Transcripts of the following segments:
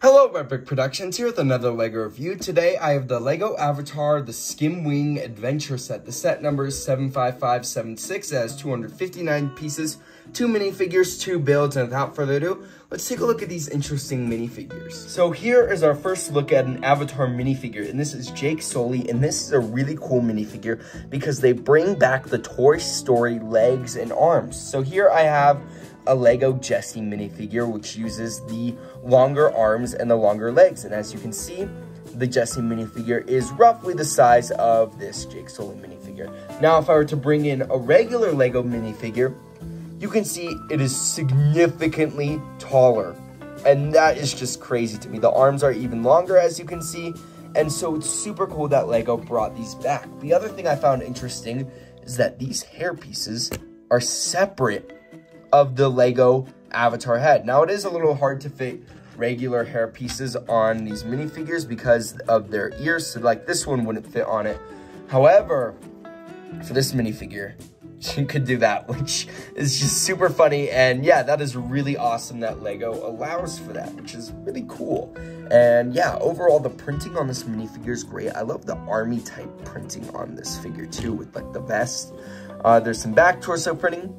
Hello, Epic Productions here with another LEGO review. Today I have the LEGO Avatar, the Skimwing Adventure Set. The set number is 75576. It has 259 pieces, 2 minifigures, 2 builds, and without further ado, let's take a look at these interesting minifigures. So here is our first look at an Avatar minifigure, and this is Jake Sully, and this is a really cool minifigure because they bring back the Toy Story legs and arms. So here I have a LEGO Jessie minifigure, which uses the longer arms and the longer legs. And as you can see, the Jessie minifigure is roughly the size of this Jake Sully minifigure. Now, if I were to bring in a regular LEGO minifigure, you can see it is significantly taller. And that is just crazy to me. The arms are even longer, as you can see. And so it's super cool that LEGO brought these back. The other thing I found interesting is that these hair pieces are separate of the LEGO Avatar head. Now, it is a little hard to fit regular hair pieces on these minifigures because of their ears, so like this one wouldn't fit on it. However, for this minifigure, you could do that, which is just super funny. And yeah, that is really awesome that LEGO allows for that, which is really cool. And yeah, overall, the printing on this minifigure is great. I love the army type printing on this figure too, with like the vest. There's some back torso printing,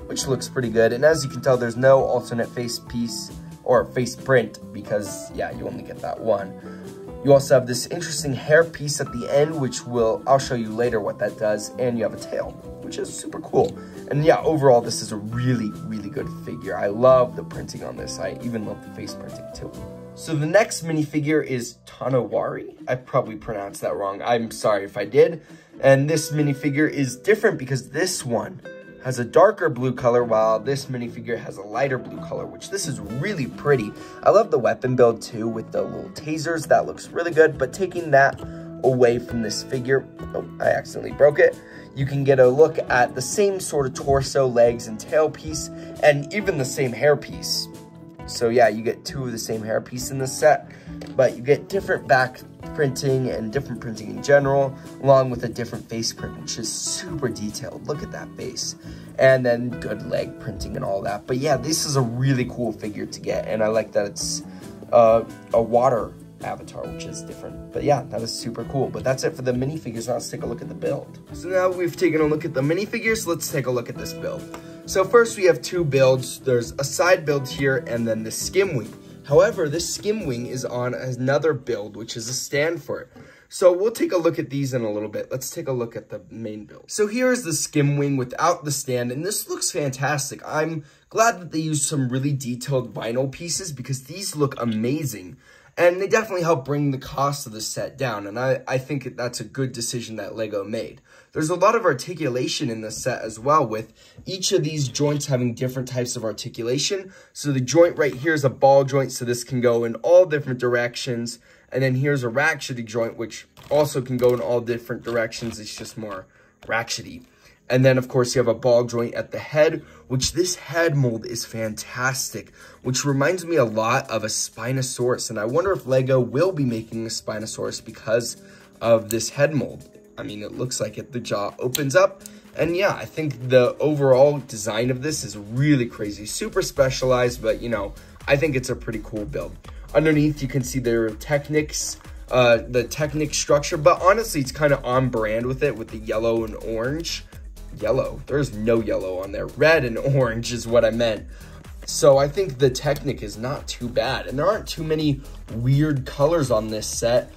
which looks pretty good. And as you can tell, there's no alternate face piece or face print because, yeah, you only get that one. You also have this interesting hair piece at the end, which I'll show you later what that does. And you have a tail, which is super cool. And yeah, overall, this is a really, really good figure. I love the printing on this. I even love the face printing too. So the next minifigure is Tonawari. I probably pronounced that wrong. I'm sorry if I did. And this minifigure is different because this one has a darker blue color, while this minifigure has a lighter blue color, which this is really pretty. I love the weapon build too with the little tasers. That looks really good, but taking that away from this figure, oh, I accidentally broke it. You can get a look at the same sort of torso, legs, and tail piece, and even the same hair piece. So yeah, you get 2 of the same hair piece in this set, but you get different back printing and different printing in general, along with a different face print, which is super detailed. Look at that face. And then good leg printing and all that. But yeah, this is a really cool figure to get, and I like that it's a water avatar, which is different. But yeah, that is super cool. But that's it for the minifigures. Now let's take a look at the build. So now we've taken a look at the minifigures, let's take a look at this build. So first we have 2 builds. There's a side build here and then the Skimwing. However, this Skimwing is on another build, which is a stand for it. So we'll take a look at these in a little bit. Let's take a look at the main build. So here is the Skimwing without the stand, and this looks fantastic. I'm glad that they used some really detailed vinyl pieces because these look amazing. And they definitely help bring the cost of the set down, and I think that's a good decision that LEGO made. There's a lot of articulation in the set as well, with each of these joints having different types of articulation. So the joint right here is a ball joint, so this can go in all different directions. And then here's a ratchety joint, which also can go in all different directions. It's just more ratchety. And then, of course, you have a ball joint at the head, which this head mold is fantastic, which reminds me a lot of a Spinosaurus. And I wonder if LEGO will be making a Spinosaurus because of this head mold. I mean, it looks like it. The jaw opens up. And yeah, I think the overall design of this is really crazy. Super specialized, but, you know, I think it's a pretty cool build. Underneath, you can see their Technics, the Technic structure. But honestly, it's kind of on brand with it, with the yellow and orange. Yellow. There's no yellow on there. Red and orange is what I meant. So I think the Technic is not too bad. And there aren't too many weird colors on this set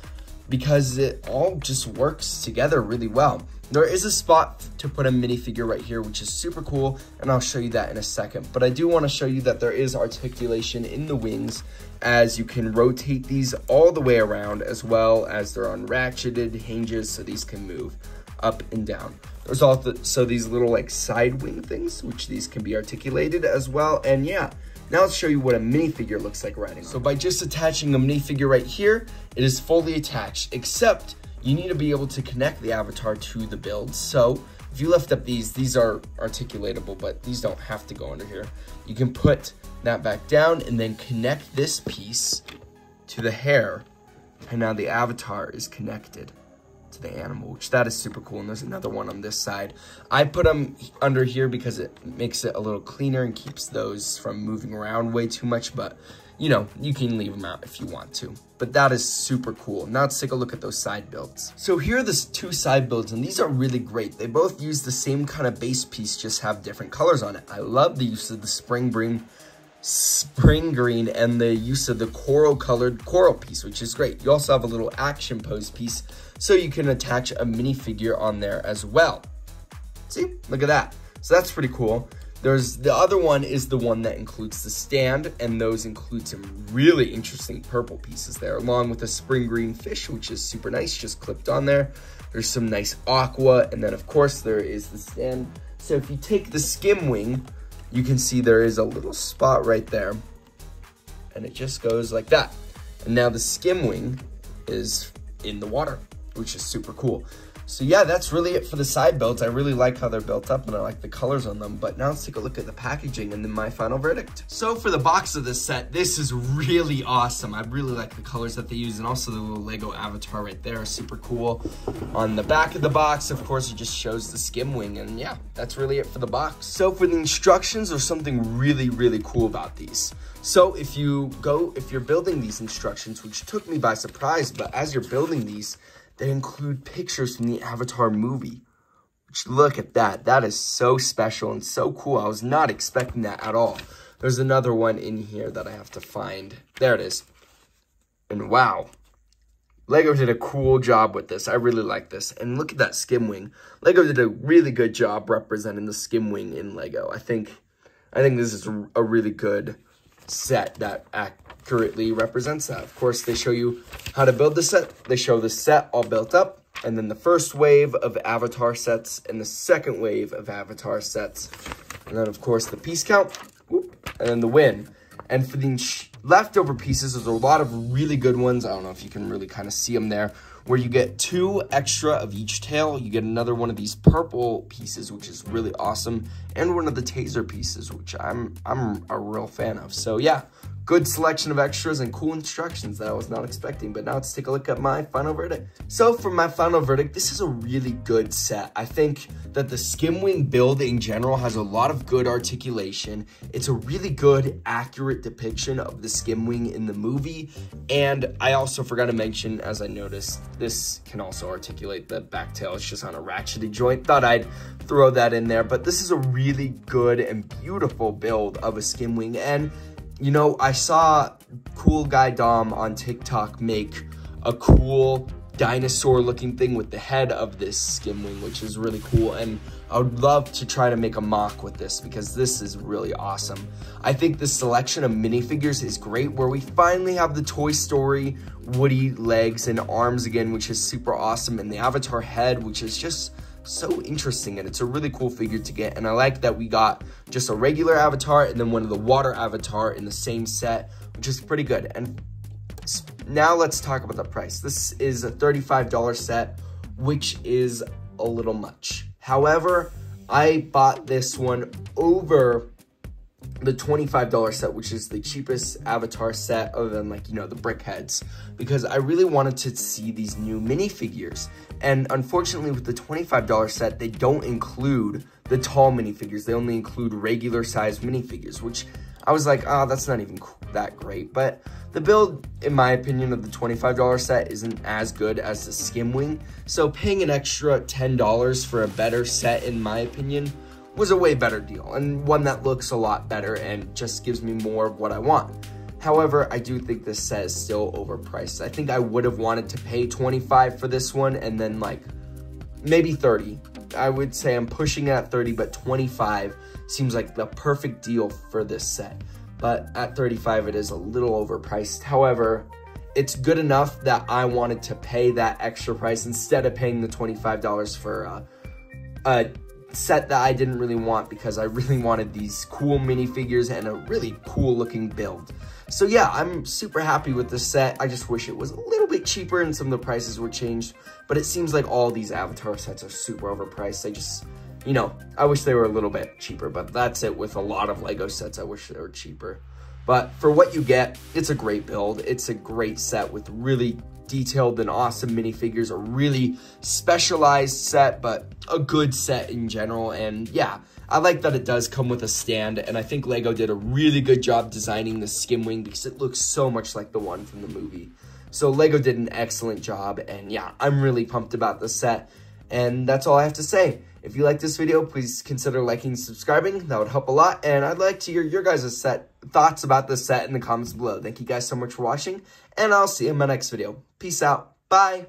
because it all just works together really well. There is a spot to put a minifigure right here, which is super cool, and I'll show you that in a second. But I do want to show you that there is articulation in the wings, as you can rotate these all the way around, as well as they're on ratcheted hinges, so these can move up and down. There's also these little like side wing things, which these can be articulated as well. And yeah, now let's show you what a minifigure looks like riding. So by just attaching a minifigure right here, it is fully attached, except you need to be able to connect the avatar to the build. So if you lift up these are articulatable, but these don't have to go under here. You can put that back down and then connect this piece to the hair, and now the avatar is connected to the animal, which that is super cool. And there's another one on this side. I put them under here because it makes it a little cleaner and keeps those from moving around way too much. But you know, you can leave them out if you want to. But that is super cool. Now let's take a look at those side builds. So here are the two side builds, and these are really great. They both use the same kind of base piece, just have different colors on it. I love the use of the spring green and the use of the colored coral piece, which is great. You also have a little action pose piece, so you can attach a minifigure on there as well. See, look at that. So that's pretty cool. There's the other one is the one that includes the stand, and those include some really interesting purple pieces there, along with a spring green fish, which is super nice, just clipped on there. There's some nice aqua, and then of course there is the stand. So if you take the Skimwing, you can see there is a little spot right there, and it just goes like that. And now the Skimwing is in the water, which is super cool. So yeah, that's really it for the side builds. I really like how they're built up, and I like the colors on them. But now let's take a look at the packaging and then my final verdict. So for the box of this set, this is really awesome. I really like the colors that they use, and also the little Lego avatar right there, super cool. On the back of the box, of course, it just shows the Skimwing, and yeah, that's really it for the box. So for the instructions, there's something really, really cool about these. So if you're building these instructions, which took me by surprise, but as you're building these, they include pictures from the Avatar movie. Which, look at that. That is so special and so cool. I was not expecting that at all. There's another one in here that I have to find. There it is. And wow. Lego did a cool job with this. I really like this. And look at that Skimwing. Lego did a really good job representing the Skimwing in Lego. I think this is a really good set that accurately represents that. Of course, they show you how to build the set. They show the set all built up, and then the first wave of Avatar sets and the second wave of Avatar sets. And then, of course, the piece count, and then the win. And for the leftover pieces, there's a lot of really good ones. I don't know if you can really kind of see them there, where you get 2 extra of each tail. You get another one of these purple pieces, which is really awesome, and one of the taser pieces, which I'm a real fan of. So yeah, good selection of extras and cool instructions that I was not expecting. But now let's take a look at my final verdict. So for my final verdict, this is a really good set. I think that the Skimwing build in general has a lot of good articulation. It's a really good, accurate depiction of the Skimwing in the movie. And I also forgot to mention, as I noticed, this can also articulate the back tail. It's just on a ratcheted joint. Thought I'd throw that in there. But this is a really good and beautiful build of a Skimwing. And you know, I saw Cool Guy Dom on TikTok make a cool dinosaur-looking thing with the head of this Skimwing, which is really cool. And I would love to try to make a mock with this, because this is really awesome. I think the selection of minifigures is great, where we finally have the Toy Story Woody legs and arms again, which is super awesome, and the Avatar head, which is just so interesting, and it's a really cool figure to get. And I like that we got just a regular Avatar and then one of the water Avatar in the same set, which is pretty good. And now let's talk about the price. This is a $35 set, which is a little much. However, I bought this one over the $25 set, which is the cheapest Avatar set other than, like, you know, the brick heads, because I really wanted to see these new minifigures. And unfortunately, with the $25 set, they don't include the tall minifigures. They only include regular size minifigures, which I was like, oh, that's not even that great. But the build, in my opinion, of the $25 set isn't as good as the Skimwing. So paying an extra $10 for a better set, in my opinion, was a way better deal, and one that looks a lot better and just gives me more of what I want. However, I do think this set is still overpriced. I think I would have wanted to pay $25 for this one, and then like maybe $30. I would say I'm pushing it at $30, but $25 seems like the perfect deal for this set. But at $35, it is a little overpriced. However, it's good enough that I wanted to pay that extra price instead of paying the $25 for a set that I didn't really want, because I really wanted these cool minifigures and a really cool looking build. So yeah, I'm super happy with this set. I just wish it was a little bit cheaper and some of the prices were changed, but it seems like all these Avatar sets are super overpriced. I just, you know, I wish they were a little bit cheaper, but that's it with a lot of Lego sets. I wish they were cheaper. But for what you get, it's a great build. It's a great set with really detailed and awesome minifigures, a really specialized set, but a good set in general. And yeah, I like that it does come with a stand, and I think LEGO did a really good job designing the Skimwing because it looks so much like the one from the movie. So LEGO did an excellent job, and yeah, I'm really pumped about this set. And that's all I have to say. If you like this video, please consider liking and subscribing. That would help a lot. And I'd like to hear your guys' thoughts about this set in the comments below. Thank you guys so much for watching, and I'll see you in my next video. Peace out. Bye.